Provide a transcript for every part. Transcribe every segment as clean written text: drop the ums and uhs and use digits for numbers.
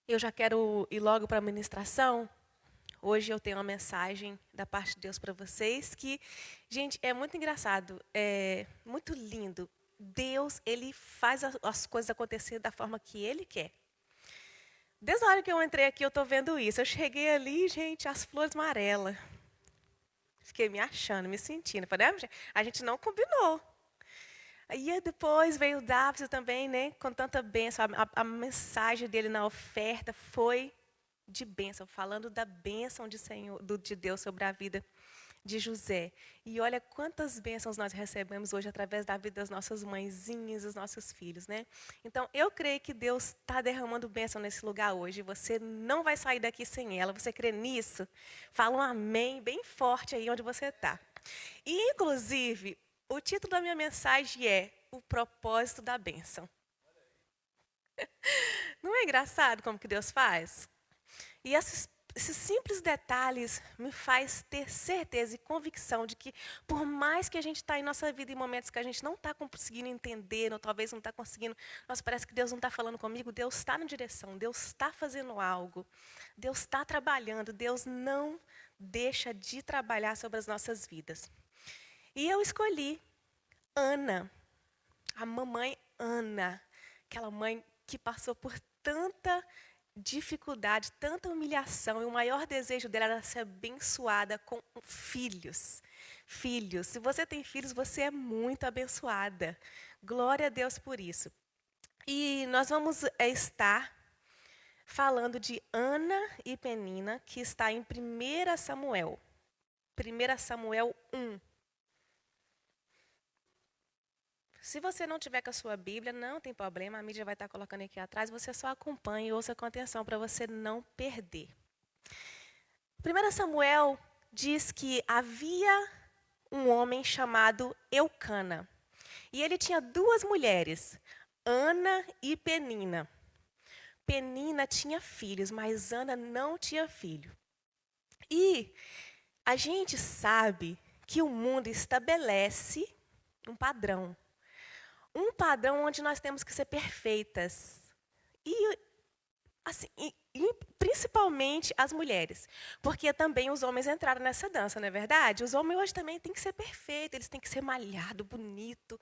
Eu já quero ir logo para a ministração. Hoje eu tenho uma mensagem da parte de Deus para vocês que, gente, é muito engraçado, é muito lindo. Deus, ele faz as coisas acontecer da forma que ele quer. Desde a hora que eu entrei aqui, eu estou vendo isso. Eu cheguei ali, gente, as flores amarelas. Fiquei me achando, me sentindo. Falei, a gente não combinou. Aí depois veio o Davi também, né, com tanta bênção. A mensagem dele na oferta foi de bênção, falando da bênção de Deus sobre a vida de José. E olha quantas bênçãos nós recebemos hoje através da vida das nossas mãezinhas, dos nossos filhos, né? Então, eu creio que Deus está derramando bênção nesse lugar hoje. Você não vai sair daqui sem ela. Você crê nisso? Fala um amém bem forte aí onde você está. E, inclusive, o título da minha mensagem é O Propósito da Bênção. Não é engraçado como que Deus faz? E esses simples detalhes me faz ter certeza e convicção de que, por mais que a gente está em nossa vida em momentos que a gente não está conseguindo entender, ou talvez não está conseguindo, nossa, parece que Deus não está falando comigo, Deus está na direção, Deus está fazendo algo, Deus está trabalhando, Deus não deixa de trabalhar sobre as nossas vidas. E eu escolhi Ana, a mamãe Ana, aquela mãe que passou por tanta dificuldade, tanta humilhação, e o maior desejo dela era ser abençoada com filhos. Filhos. Se você tem filhos, você é muito abençoada. Glória a Deus por isso. E nós vamos estar falando de Ana e Penina, que está em 1 Samuel. 1 Samuel 1. Se você não tiver com a sua Bíblia, não tem problema, a mídia vai estar colocando aqui atrás, você só acompanha e ouça com atenção para você não perder. 1 Samuel diz que havia um homem chamado Eucana. E ele tinha duas mulheres, Ana e Penina. Penina tinha filhos, mas Ana não tinha filho. E a gente sabe que o mundo estabelece um padrão. Um padrão onde nós temos que ser perfeitas. E, assim, principalmente as mulheres. Porque também os homens entraram nessa dança, não é verdade? Os homens hoje também têm que ser perfeitos, eles têm que ser malhados, bonito.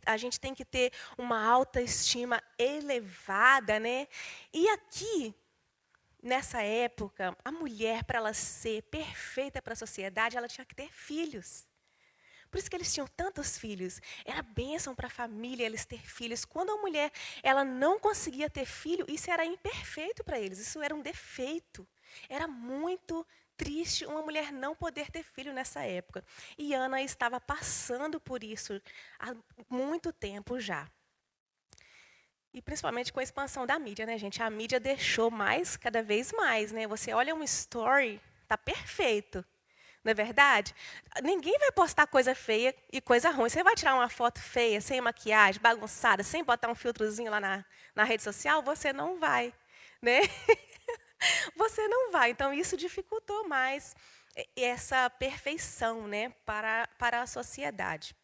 A gente tem que ter uma autoestima elevada, né? E aqui, nessa época, a mulher, para ela ser perfeita para a sociedade, ela tinha que ter filhos. Por isso que eles tinham tantos filhos. Era bênção para a família eles ter filhos. Quando a mulher ela não conseguia ter filho, isso era imperfeito para eles. Isso era um defeito. Era muito triste uma mulher não poder ter filho nessa época. E Ana estava passando por isso há muito tempo já. E principalmente com a expansão da mídia, né, gente? A mídia deixou mais, cada vez mais, né? Você olha um story, tá perfeito. Não é verdade? Ninguém vai postar coisa feia e coisa ruim. Você vai tirar uma foto feia, sem maquiagem, bagunçada, sem botar um filtrozinho lá na rede social? Você não vai, né? Você não vai. Então, isso dificultou mais essa perfeição, né, para a sociedade.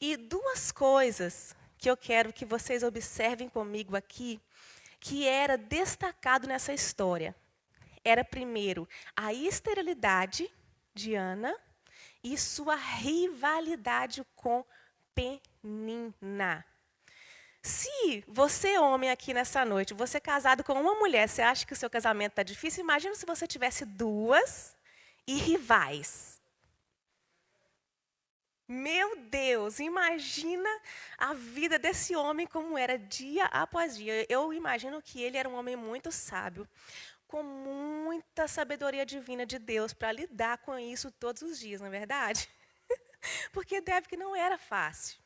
E duas coisas que eu quero que vocês observem comigo aqui, que era destacado nessa história. Era, primeiro, a esterilidade de Ana e sua rivalidade com Penina. Se você, homem, aqui nessa noite, você casado com uma mulher, você acha que o seu casamento está difícil? Imagina se você tivesse duas e rivais. Meu Deus, imagina a vida desse homem como era dia após dia. Eu imagino que ele era um homem muito sábio, com muita sabedoria divina de Deus para lidar com isso todos os dias, não é verdade? Porque deve que não era fácil.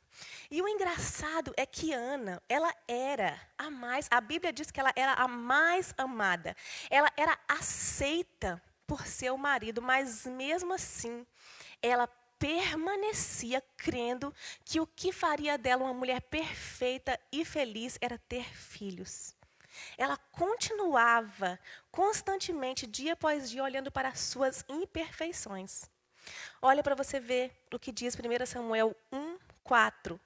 E o engraçado é que Ana, ela era a mais, a Bíblia diz que ela era a mais amada. Ela era aceita por seu marido, mas mesmo assim, ela permanecia crendo que o que faria dela uma mulher perfeita e feliz era ter filhos. Ela continuava constantemente, dia após dia, olhando para as suas imperfeições. Olha para você ver o que diz 1 Samuel 1, 4.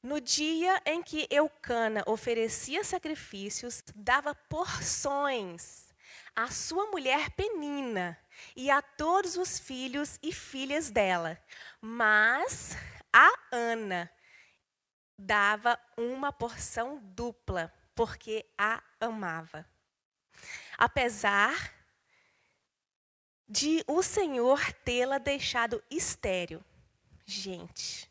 No dia em que Eucana oferecia sacrifícios, dava porções à sua mulher Penina e a todos os filhos e filhas dela. Mas a Ana dava uma porção dupla, porque a amava. Apesar de o Senhor tê-la deixado estéril. Gente,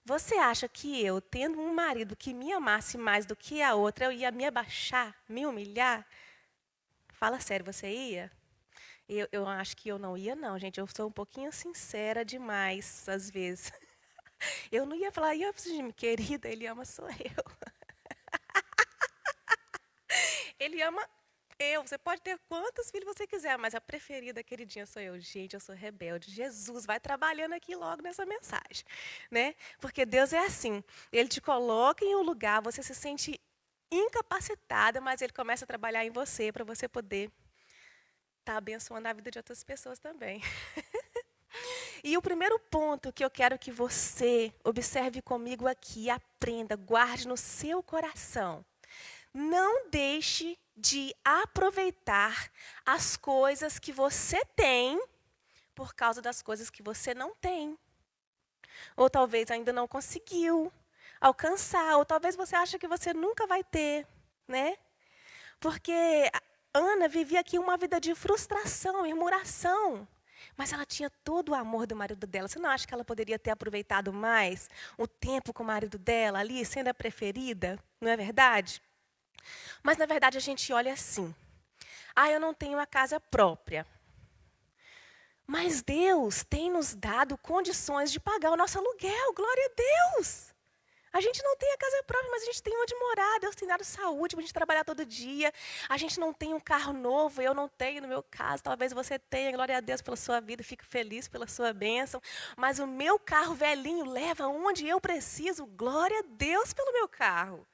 você acha que eu, tendo um marido que me amasse mais do que a outra, eu ia me abaixar, me humilhar? Fala sério, você ia? Eu acho que eu não ia, não, gente. Eu sou um pouquinho sincera demais, às vezes. Eu não ia falar, ia, querida, ele ama sou eu. Ele ama eu. Você pode ter quantos filhos você quiser, mas a preferida, queridinha, sou eu. Gente, eu sou rebelde. Jesus, vai trabalhando aqui logo nessa mensagem, né? Porque Deus é assim. Ele te coloca em um lugar, você se sente incapacitada, mas Ele começa a trabalhar em você para você poder estar abençoando a vida de outras pessoas também. E o primeiro ponto que eu quero que você observe comigo aqui, aprenda, guarde no seu coração. Não deixe de aproveitar as coisas que você tem por causa das coisas que você não tem. Ou talvez ainda não conseguiu alcançar, ou talvez você acha que você nunca vai ter, né? Porque Ana vivia aqui uma vida de frustração, murmuração. Mas ela tinha todo o amor do marido dela. Você não acha que ela poderia ter aproveitado mais o tempo com o marido dela ali, sendo a preferida? Não é verdade? Mas, na verdade, a gente olha assim. Ah, eu não tenho uma casa própria. Mas Deus tem nos dado condições de pagar o nosso aluguel. Glória a Deus! A gente não tem a casa própria, mas a gente tem onde morar. Deus tem dado saúde para a gente trabalhar todo dia. A gente não tem um carro novo, eu não tenho no meu caso. Talvez você tenha, glória a Deus pela sua vida, fico feliz pela sua bênção. Mas o meu carro velhinho leva onde eu preciso. Glória a Deus pelo meu carro.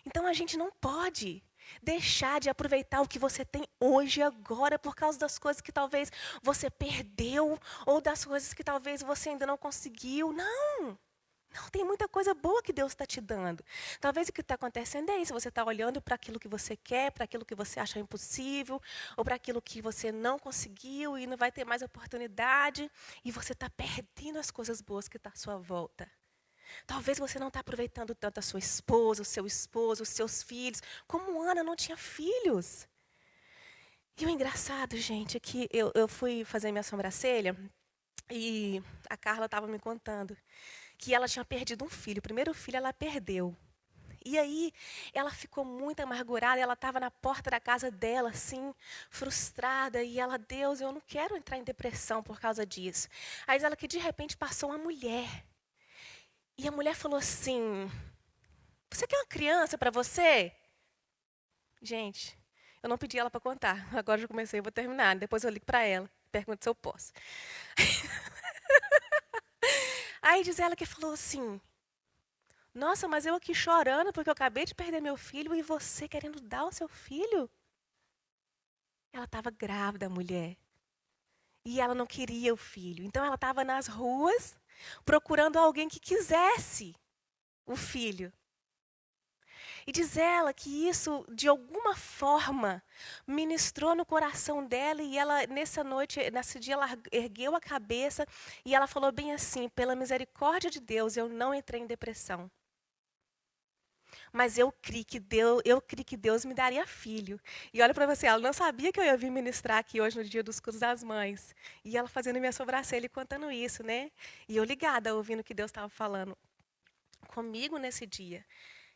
Então a gente não pode deixar de aproveitar o que você tem hoje e agora por causa das coisas que talvez você perdeu ou das coisas que talvez você ainda não conseguiu. Não! Não, tem muita coisa boa que Deus está te dando. Talvez o que está acontecendo é isso. Você está olhando para aquilo que você quer, para aquilo que você acha impossível, ou para aquilo que você não conseguiu e não vai ter mais oportunidade. E você está perdendo as coisas boas que estão à sua volta. Talvez você não está aproveitando tanto a sua esposa, o seu esposo, os seus filhos. Como Ana não tinha filhos. E o engraçado, gente, é que eu fui fazer minha sobrancelha e a Carla estava me contando que ela tinha perdido um filho. O primeiro filho ela perdeu. E aí ela ficou muito amargurada, ela estava na porta da casa dela, assim, frustrada, e ela, Deus, eu não quero entrar em depressão por causa disso. Aí ela que de repente passou uma mulher. E a mulher falou assim: você quer uma criança para você? Gente, eu não pedi ela para contar. Agora já comecei, eu vou terminar. Depois eu ligo para ela, pergunto se eu posso. Aí diz ela que falou assim: nossa, mas eu aqui chorando porque eu acabei de perder meu filho e você querendo dar o seu filho? Ela estava grávida, a mulher. E ela não queria o filho. Então ela estava nas ruas procurando alguém que quisesse o filho. E diz ela que isso, de alguma forma, ministrou no coração dela e ela, nessa noite, nesse dia, ela ergueu a cabeça e ela falou bem assim: pela misericórdia de Deus, eu não entrei em depressão. Mas eu criei que Deus me daria filho. E olha para você, ela não sabia que eu ia vir ministrar aqui hoje no dia dos cultos das mães. E ela fazendo minha sobrancelha e contando isso, né? E eu ligada, ouvindo o que Deus estava falando comigo nesse dia.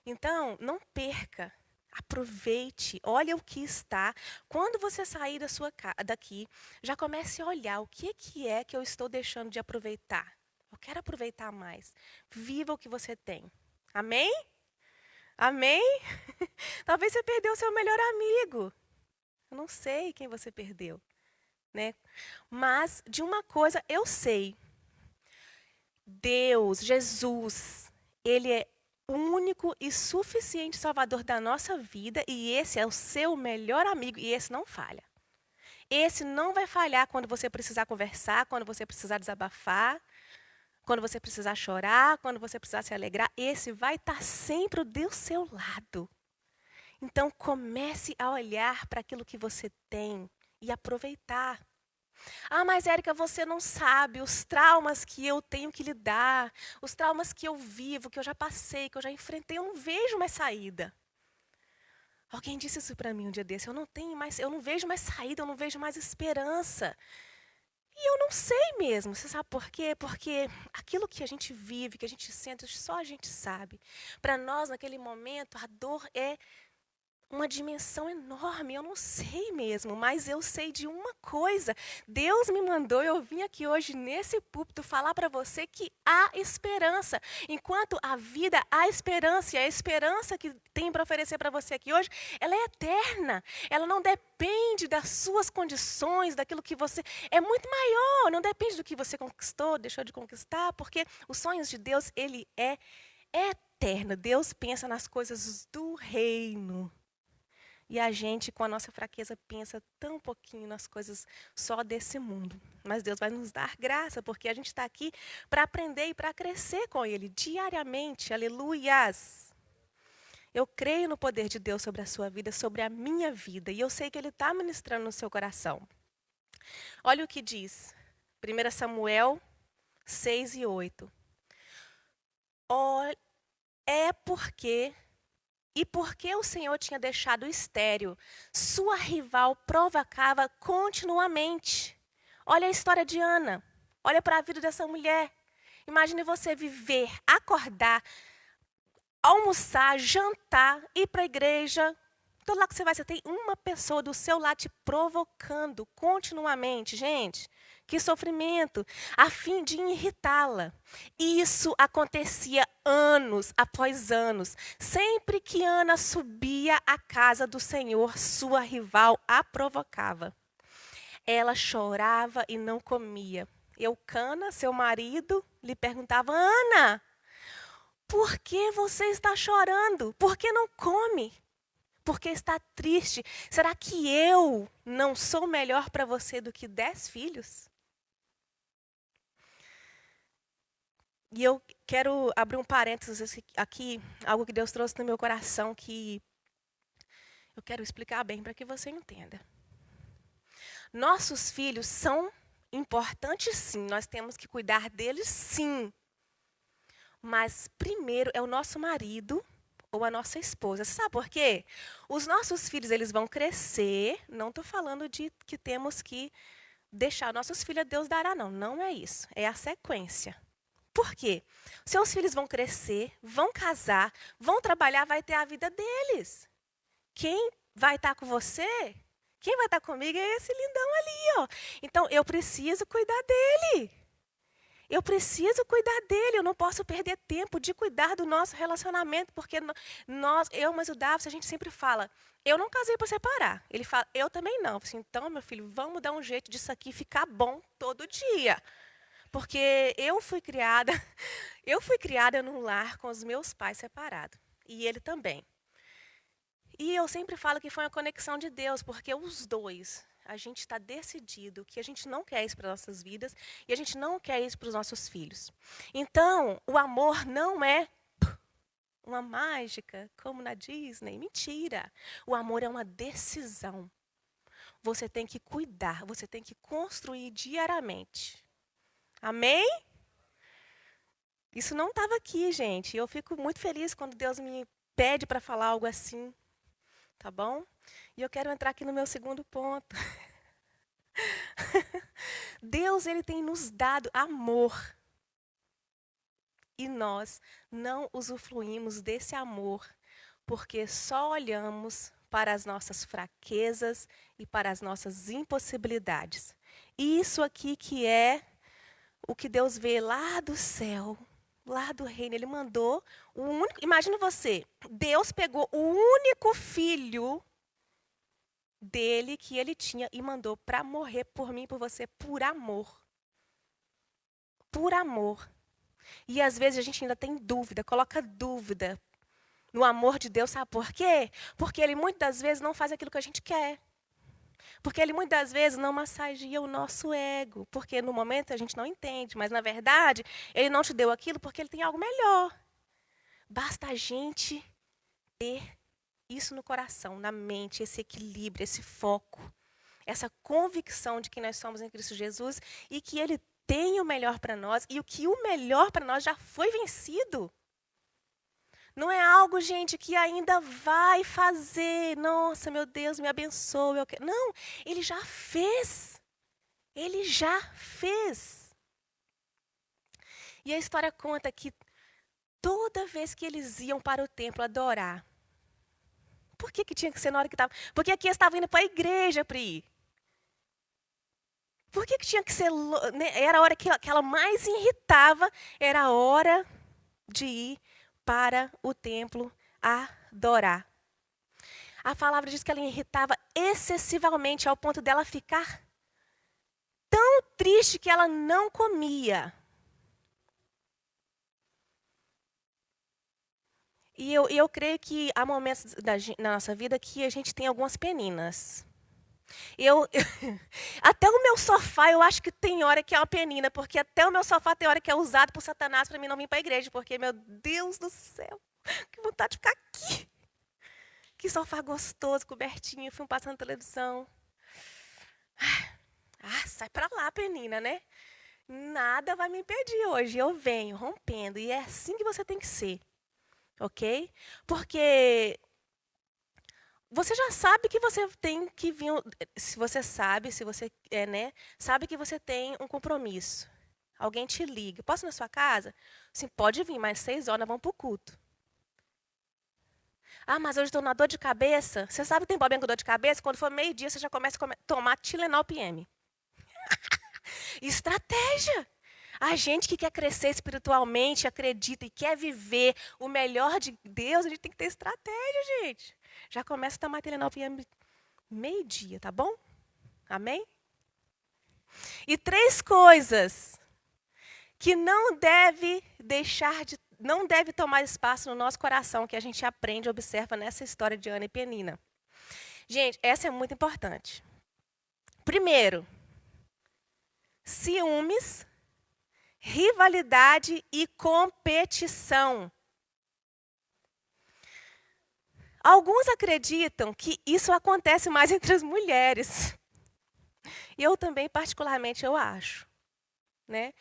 Então, não perca. Aproveite, olha o que está. Quando você sair daqui, já comece a olhar o que é que eu estou deixando de aproveitar. Eu quero aproveitar mais. Viva o que você tem. Amém? Amém? Talvez você perdeu o seu melhor amigo. Eu não sei quem você perdeu, né? Mas de uma coisa eu sei. Deus, Jesus, Ele é o único e suficiente Salvador da nossa vida e esse é o seu melhor amigo e esse não falha. Esse não vai falhar quando você precisar conversar, quando você precisar desabafar. quando você precisar chorar, quando você precisar se alegrar, esse vai estar sempre do seu lado. Então comece a olhar para aquilo que você tem e aproveitar. Ah, mas Érica, você não sabe os traumas que eu tenho que lidar, os traumas que eu vivo, que eu já passei, que eu já enfrentei, eu não vejo mais saída. Alguém disse isso para mim um dia desse, eu não vejo mais saída, eu não vejo mais esperança. E eu não sei mesmo, você sabe por quê? Porque aquilo que a gente vive, que a gente sente, só a gente sabe. Para nós, naquele momento, a dor é uma dimensão enorme, eu não sei mesmo, mas eu sei de uma coisa. Deus me mandou, eu vim aqui hoje nesse púlpito falar para você que há esperança. Enquanto a vida, há esperança, e a esperança que tem para oferecer para você aqui hoje, ela é eterna. Ela não depende das suas condições, daquilo que você... É muito maior, não depende do que você conquistou, deixou de conquistar, porque os sonhos de Deus, ele é eterno. Deus pensa nas coisas do reino. E a gente, com a nossa fraqueza, pensa tão pouquinho nas coisas só desse mundo. Mas Deus vai nos dar graça, porque a gente está aqui para aprender e para crescer com Ele diariamente. Aleluias! Eu creio no poder de Deus sobre a sua vida, sobre a minha vida. E eu sei que Ele está ministrando no seu coração. Olha o que diz. 1 Samuel 6 e 8. E porque o Senhor tinha deixado estéril, sua rival provocava continuamente. Olha a história de Ana. Olha para a vida dessa mulher. Imagine você viver, acordar, almoçar, jantar, ir para a igreja. Todo lá que você vai, você tem uma pessoa do seu lado te provocando continuamente. Gente, que sofrimento, a fim de irritá-la. Isso acontecia anos após anos. Sempre que Ana subia à casa do Senhor, sua rival a provocava. Ela chorava e não comia. Eucana, seu marido, lhe perguntava: Ana, por que você está chorando? Por que não come? Porque está triste. Será que eu não sou melhor para você do que 10 filhos? E eu quero abrir um parênteses aqui, algo que Deus trouxe no meu coração, que eu quero explicar bem para que você entenda. Nossos filhos são importantes, sim. Nós temos que cuidar deles, sim. Mas primeiro é o nosso marido ou a nossa esposa. Você sabe por quê? Os nossos filhos, eles vão crescer. Não estou falando de que temos que deixar nossos filhos a Deus dará, não. Não é isso. É a sequência. Por quê? Seus filhos vão crescer, vão casar, vão trabalhar, vai ter a vida deles. Quem vai estar com você? Quem vai estar comigo é esse lindão ali, ó. Então, eu preciso cuidar dele. Eu preciso cuidar dele, eu não posso perder tempo de cuidar do nosso relacionamento, porque mas o Davi, a gente sempre fala, eu não casei para separar. Ele fala, eu também não. Assim, então, meu filho, vamos dar um jeito disso aqui ficar bom todo dia. Porque eu fui criada num lar com os meus pais separados. E ele também. E eu sempre falo que foi uma conexão de Deus, porque os dois, a gente está decidido que a gente não quer isso para as nossas vidas e a gente não quer isso para os nossos filhos. Então, o amor não é uma mágica, como na Disney. Mentira. O amor é uma decisão. Você tem que cuidar, você tem que construir diariamente. Amém? Isso não estava aqui, gente. Eu fico muito feliz quando Deus me pede para falar algo assim. Tá bom? E eu quero entrar aqui no meu segundo ponto. Deus, ele tem nos dado amor. E nós não usufruímos desse amor, porque só olhamos para as nossas fraquezas e para as nossas impossibilidades. E isso aqui que é o que Deus vê lá do céu, lá do reino, ele mandou o único... Imagina você, Deus pegou o único filho dele que ele tinha e mandou para morrer por mim e por você, por amor. Por amor. E às vezes a gente ainda tem dúvida, coloca dúvida no amor de Deus, sabe por quê? Porque ele muitas das vezes não faz aquilo que a gente quer. Porque ele muitas vezes não massageia o nosso ego, porque no momento a gente não entende, mas na verdade, ele não te deu aquilo porque ele tem algo melhor. Basta a gente ter isso no coração, na mente, esse equilíbrio, esse foco, essa convicção de que nós somos em Cristo Jesus e que ele tem o melhor para nós e o que o melhor para nós já foi vencido. Não é algo, gente, que ainda vai fazer. Nossa, meu Deus, me abençoe. Não, ele já fez. Ele já fez. E a história conta que toda vez que eles iam para o templo adorar, por que tinha que ser na hora que estava? Porque aqui eles estavam indo para a igreja, Pri. Por que tinha que ser? Né? Era a hora que ela mais irritava, era a hora de ir para o templo adorar. A palavra diz que ela irritava excessivamente ao ponto dela ficar tão triste que ela não comia. E eu creio que há momentos na nossa vida que a gente tem algumas peninas. Até o meu sofá, eu acho que tem hora que é uma penina, porque até o meu sofá tem hora que é usado por Satanás para mim não vir para a igreja, porque, meu Deus do céu, que vontade de ficar aqui. Que sofá gostoso, cobertinho, filme passando na televisão. Ah, sai para lá, penina, né? Nada vai me impedir hoje, eu venho rompendo, e é assim que você tem que ser, ok? Porque você já sabe que você tem que vir, se você sabe sabe que você tem um compromisso. Alguém te liga, posso ir na sua casa? Sim, pode vir, mas 6 horas nós vamos para o culto. Ah, mas hoje estou na dor de cabeça. Você sabe que tem problema com dor de cabeça? Quando for meio-dia, você já começa a tomar Tilenol PM. Estratégia! A gente que quer crescer espiritualmente, acredita e quer viver o melhor de Deus, a gente tem que ter estratégia, gente. Já começa a tomar Tilenol PM meio-dia, tá bom? Amém? E 3 coisas que não deve tomar espaço no nosso coração, que a gente aprende e observa nessa história de Ana e Penina. Gente, essa é muito importante. Primeiro, ciúmes, rivalidade e competição. Alguns acreditam que isso acontece mais entre as mulheres. E eu também, particularmente, eu acho. Né?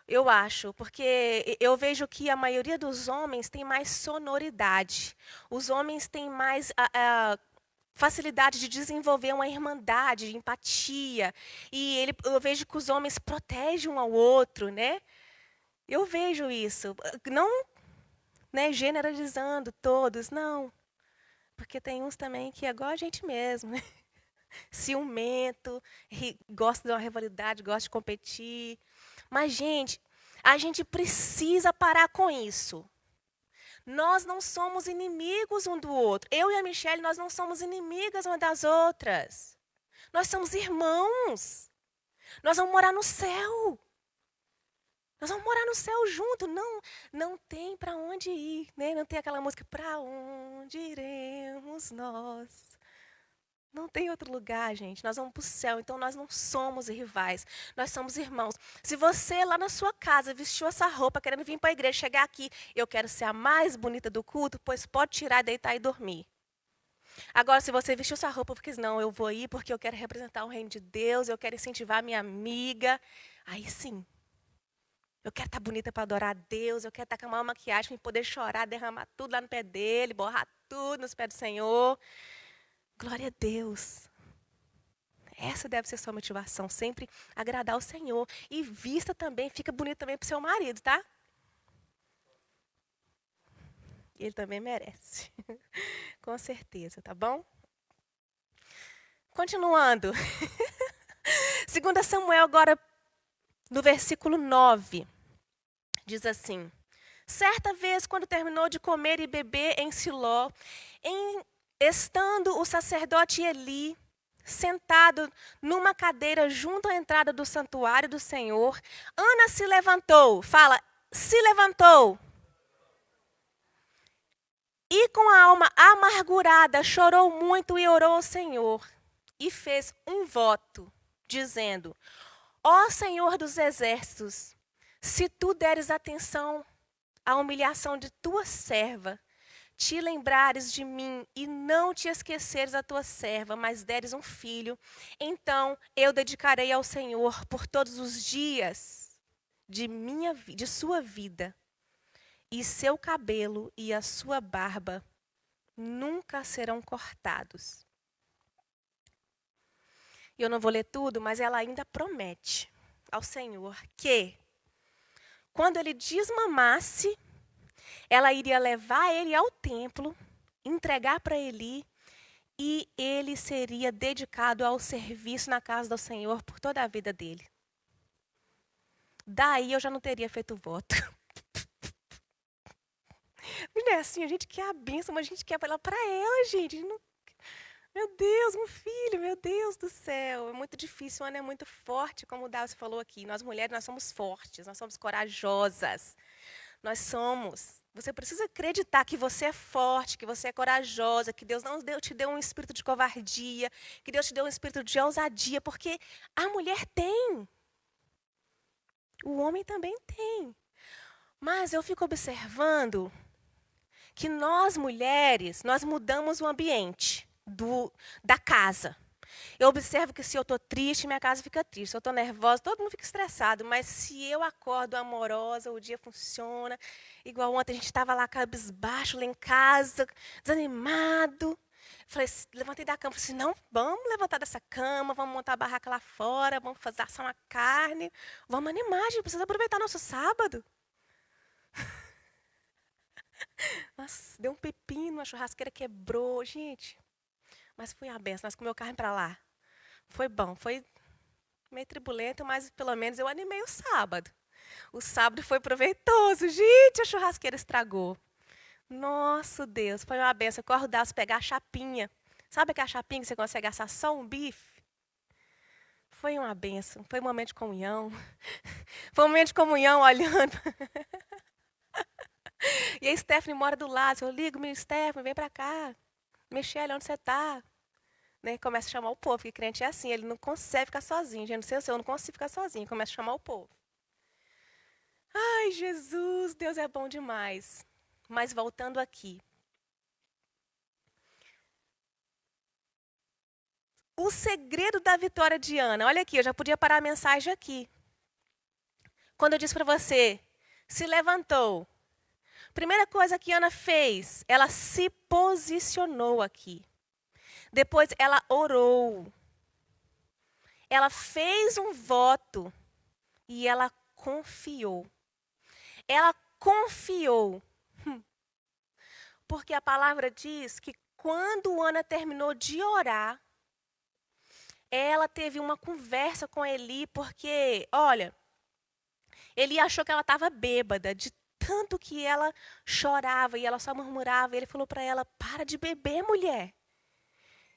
Eu acho, porque eu vejo que a maioria dos homens tem mais sonoridade. Os homens têm mais facilidade de desenvolver uma irmandade, de empatia. E eu vejo que os homens protegem um ao outro, né? Eu vejo isso. Não, né, generalizando todos, não. Porque tem uns também que é igual a gente mesmo, né? Ciumento, gosta de uma rivalidade, gosta de competir. Mas, gente, a gente precisa parar com isso. Nós não somos inimigos um do outro. Eu e a Michelle, nós não somos inimigas uma das outras. Nós somos irmãos. Nós vamos morar no céu. Nós vamos morar no céu junto. Não tem para onde ir, né? Não tem aquela música, para onde iremos nós? Não tem outro lugar, gente. Nós vamos para o céu, então nós não somos rivais. Nós somos irmãos. Se você lá na sua casa vestiu essa roupa querendo vir para a igreja, chegar aqui, eu quero ser a mais bonita do culto, pois pode tirar, deitar e dormir. Agora, se você vestiu essa roupa porque não, eu vou ir porque eu quero representar o reino de Deus, eu quero incentivar a minha amiga, aí sim. Eu quero estar bonita para adorar a Deus, eu quero estar com uma maquiagem para poder chorar, derramar tudo lá no pé dele, borrar tudo nos pés do Senhor. Glória a Deus. Essa deve ser a sua motivação, sempre agradar o Senhor. E vista também, fica bonito também para o seu marido, tá? Ele também merece. Com certeza, tá bom? Continuando. 2 Samuel, agora, no versículo 9, diz assim: certa vez, quando terminou de comer e beber em Siló, estando o sacerdote Eli sentado numa cadeira junto à entrada do santuário do Senhor, Ana se levantou. Fala, se levantou. E com a alma amargurada, chorou muito e orou ao Senhor. e fez um voto, dizendo: Ó Senhor dos exércitos, se tu deres atenção à humilhação de tua serva, te lembrares de mim e não te esqueceres da tua serva, mas deres um filho, então eu dedicarei ao Senhor por todos os dias de sua vida, e seu cabelo e a sua barba nunca serão cortados. E eu não vou ler tudo, mas ela ainda promete ao Senhor que, quando ele desmamasse, ela iria levar ele ao templo, entregar para Eli, e ele seria dedicado ao serviço na casa do Senhor por toda a vida dele. Daí eu já não teria feito o voto. Não é assim, a gente quer a bênção, mas a gente quer ela para ela, gente. Não... Meu Deus, um filho, meu Deus do céu. É muito difícil, Ana é muito forte, como o Dalcio falou aqui. Nós mulheres, nós somos fortes, nós somos corajosas. Nós somos. Você precisa acreditar que você é forte, que você é corajosa, que Deus não te deu um espírito de covardia, que Deus te deu um espírito de ousadia, porque a mulher tem. O homem também tem. Mas eu fico observando que nós mulheres, nós mudamos o ambiente da casa. Eu observo que se eu estou triste, minha casa fica triste. Se eu estou nervosa, todo mundo fica estressado. Mas se eu acordo amorosa, o dia funciona. Igual ontem, a gente estava lá cabisbaixo, lá em casa, desanimado. Falei, levantei da cama, falei assim, não, vamos levantar dessa cama, vamos montar a barraca lá fora, vamos fazer assar uma carne. Vamos animar, a gente precisa aproveitar nosso sábado. Nossa, deu um pepino, a churrasqueira quebrou, gente. Mas foi a benção, nós comemos carne para lá. Foi bom, foi meio turbulento, mas pelo menos eu animei o sábado. O sábado foi proveitoso. Gente, a churrasqueira estragou. Nossa, Deus, foi uma benção. Corre o Dalcio pegar a chapinha. Sabe aquela chapinha que você consegue assar só um bife? Foi uma benção, foi um momento de comunhão. Foi um momento de comunhão olhando. E a Stephanie mora do lado. Eu ligo, meu Stephanie, vem pra cá. Michelle, onde você tá? Né? Começa a chamar o povo, porque crente é assim, ele não consegue ficar sozinho. Gente, não sei o seu, eu não consigo ficar sozinho. Começa a chamar o povo. Ai, Jesus, Deus é bom demais. Mas voltando aqui. O segredo da vitória de Ana. Olha aqui, eu já podia parar a mensagem aqui. Quando eu disse para você, se levantou. Primeira coisa que Ana fez, ela se posicionou aqui. Depois ela orou. Ela fez um voto e ela confiou. Ela confiou. Porque a palavra diz que quando Ana terminou de orar, ela teve uma conversa com Eli, porque, olha, Eli achou que ela estava bêbada, de tanto que ela chorava e ela só murmurava. E ele falou para ela, para de beber, mulher.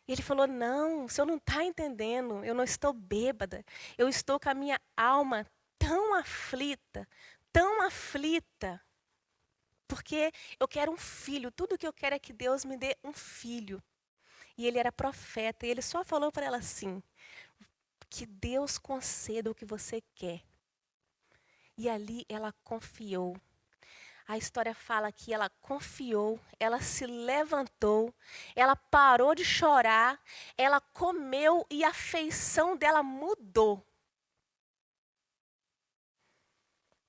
E ele falou, não, o senhor não está entendendo, eu não estou bêbada. Eu estou com a minha alma tão aflita, porque eu quero um filho. Tudo que eu quero é que Deus me dê um filho. E ele era profeta, e ele só falou para ela assim, que Deus conceda o que você quer. E ali ela confiou. A história fala que ela confiou, ela se levantou, ela parou de chorar, ela comeu e a feição dela mudou.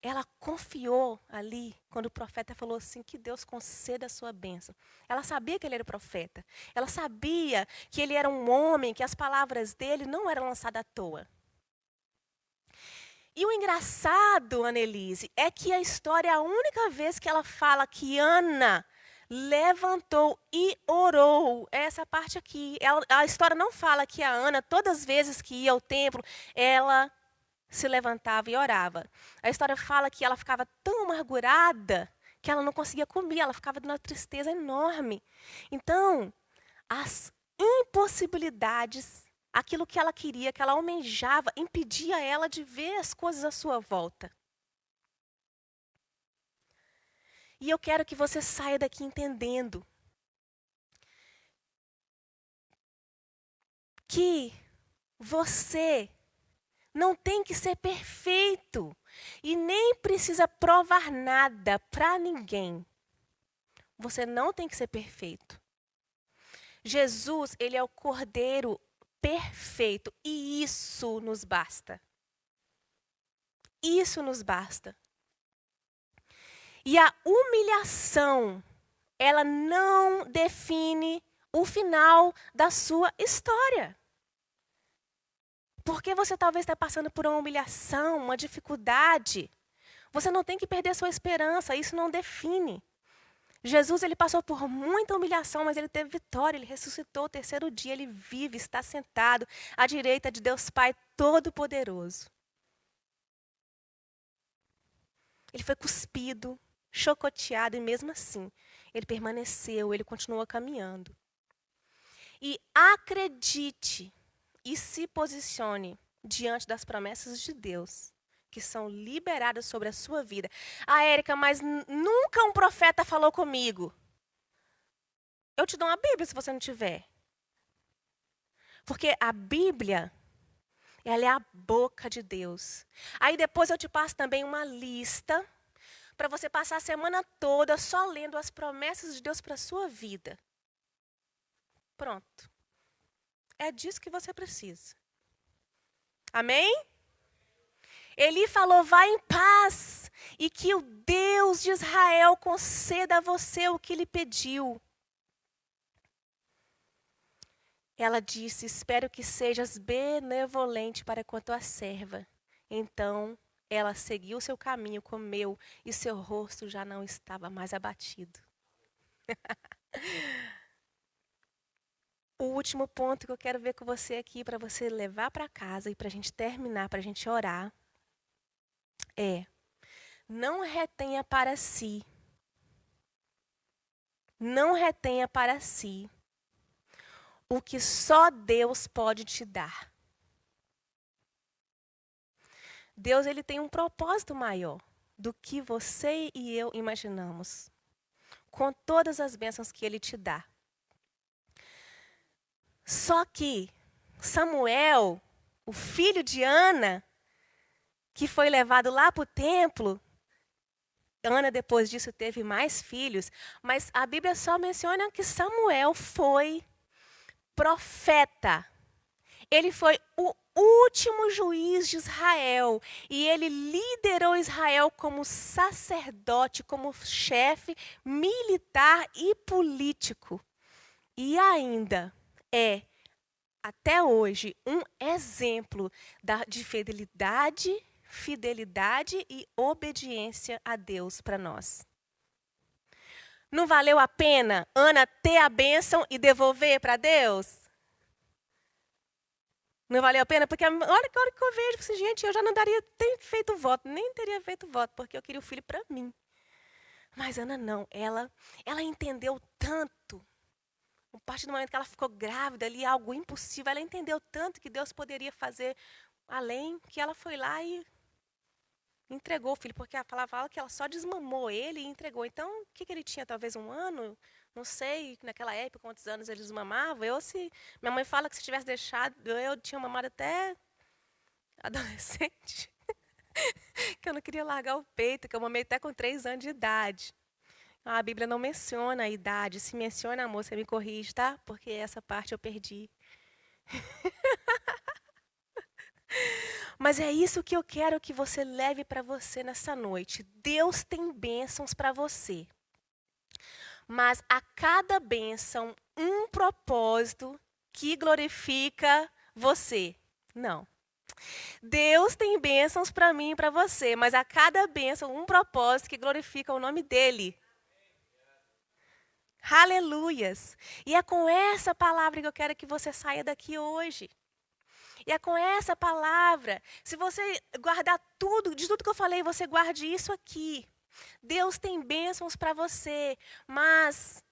Ela confiou ali, quando o profeta falou assim, que Deus conceda a sua bênção. Ela sabia que ele era profeta. Ela sabia que ele era um homem, que as palavras dele não eram lançadas à toa. E o engraçado, Annelise, é que a história é a única vez que ela fala que Ana levantou e orou. É essa parte aqui. A história não fala que a Ana, todas as vezes que ia ao templo, ela se levantava e orava. A história fala que ela ficava tão amargurada que ela não conseguia comer, ela ficava numa tristeza enorme. Então, as impossibilidades, aquilo que ela queria, que ela almejava, impedia ela de ver as coisas à sua volta. E eu quero que você saia daqui entendendo que você não tem que ser perfeito e nem precisa provar nada para ninguém. Você não tem que ser perfeito. Jesus, ele é o Cordeiro perfeito e isso nos basta. Isso nos basta. E a humilhação, ela não define o final da sua história. Porque você talvez está passando por uma humilhação, uma dificuldade. Você não tem que perder sua esperança, isso não define. Jesus, ele passou por muita humilhação, mas ele teve vitória, ele ressuscitou o terceiro dia, ele vive, está sentado à direita de Deus Pai Todo-Poderoso. Ele foi cuspido, chocoteado e mesmo assim, ele permaneceu, ele continuou caminhando. E acredite e se posicione diante das promessas de Deus, que são liberadas sobre a sua vida. Ah, Érica, mas nunca um profeta falou comigo. Eu te dou uma Bíblia se você não tiver. Porque a Bíblia, ela é a boca de Deus. Aí depois eu te passo também uma lista para você passar a semana toda só lendo as promessas de Deus para a sua vida. Pronto. É disso que você precisa. Amém? Eli falou, vá em paz, e que o Deus de Israel conceda a você o que lhe pediu. Ela disse, espero que sejas benevolente para com a tua serva. Então, ela seguiu seu caminho, comeu, e seu rosto já não estava mais abatido. O último ponto que eu quero ver com você aqui, para você levar para casa e para a gente terminar, para a gente orar, é, não retenha para si. Não retenha para si o que só Deus pode te dar. Deus, ele tem um propósito maior do que você e eu imaginamos, com todas as bênçãos que ele te dá. Só que Samuel, o filho de Ana, que foi levado lá para o templo, Ana depois disso teve mais filhos, mas a Bíblia só menciona que Samuel foi profeta. Ele foi o último juiz de Israel e ele liderou Israel como sacerdote, como chefe militar e político. E ainda é, até hoje, um exemplo de fidelidade e obediência a Deus para nós. Não valeu a pena Ana ter a bênção e devolver para Deus? Não valeu a pena? Porque a hora que eu vejo, assim, gente, eu já não teria feito voto, nem teria feito voto, porque eu queria o filho para mim. Mas Ana não, ela entendeu tanto. A partir do momento que ela ficou grávida ali, algo impossível, ela entendeu tanto que Deus poderia fazer além, que ela foi lá e entregou o filho, porque a palavra fala que ela só desmamou ele e entregou. Então, o que ele tinha? Talvez 1 ano? Não sei, naquela época, quantos anos eles mamavam. Minha mãe fala que se tivesse deixado, eu tinha mamado até adolescente. Que eu não queria largar o peito, que eu mamei até com 3 anos de idade. A Bíblia não menciona a idade. Se menciona, amor, você me corrige, tá? Porque essa parte eu perdi. Mas é isso que eu quero que você leve para você nessa noite. Deus tem bênçãos para você. Mas a cada bênção, um propósito que glorifica você. Não. Deus tem bênçãos para mim e para você, mas a cada bênção, um propósito que glorifica o nome dele. Aleluias! E é com essa palavra que eu quero que você saia daqui hoje. E é com essa palavra, se você guardar tudo, de tudo que eu falei, você guarde isso aqui. Deus tem bênçãos para você, mas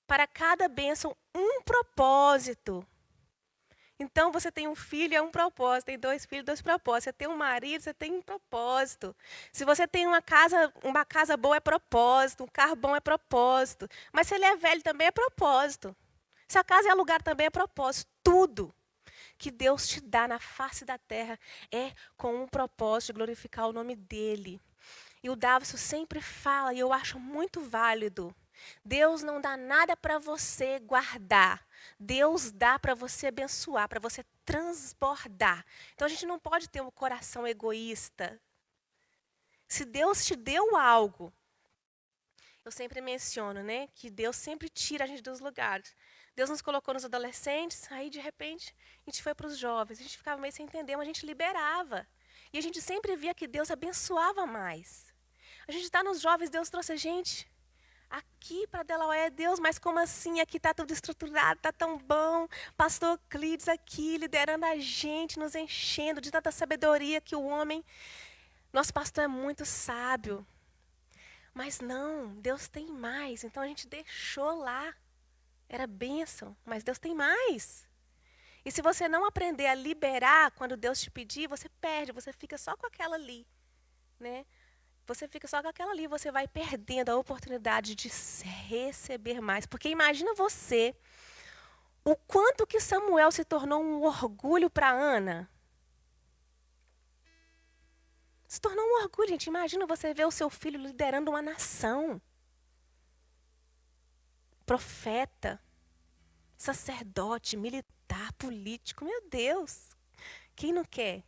para cada bênção, um propósito. Então, você tem um filho, é um propósito. Tem 2 filhos, 2 propósitos. Você tem um marido, você tem um propósito. Se você tem uma casa boa, é propósito. Um carro bom é propósito. Mas se ele é velho, também é propósito. Se a casa é alugada, também é propósito. Tudo. que Deus te dá na face da terra é com um propósito de glorificar o nome dele. E o Davison sempre fala, e eu acho muito válido. Deus não dá nada para você guardar. Deus dá para você abençoar, para você transbordar. Então a gente não pode ter um coração egoísta. Se Deus te deu algo, eu sempre menciono, né, que Deus sempre tira a gente dos lugares. Deus nos colocou nos adolescentes, aí de repente a gente foi para os jovens, a gente ficava meio sem entender, mas a gente liberava. E a gente sempre via que Deus abençoava mais. A gente está nos jovens, Deus trouxe a gente aqui para Delaware, Deus, mas como assim? Aqui está tudo estruturado, está tão bom. Pastor Clides aqui liderando a gente, nos enchendo de tanta sabedoria que o homem, nosso pastor é muito sábio. Mas não, Deus tem mais. Então a gente deixou lá. Era bênção, mas Deus tem mais. E se você não aprender a liberar quando Deus te pedir, você perde, você fica só com aquela ali, né? Você fica só com aquela ali, você vai perdendo a oportunidade de receber mais. Porque imagina você, o quanto que Samuel se tornou um orgulho para Ana. Se tornou um orgulho, gente. Imagina você ver o seu filho liderando uma nação. Profeta, sacerdote, militar, político. Meu Deus, quem não quer?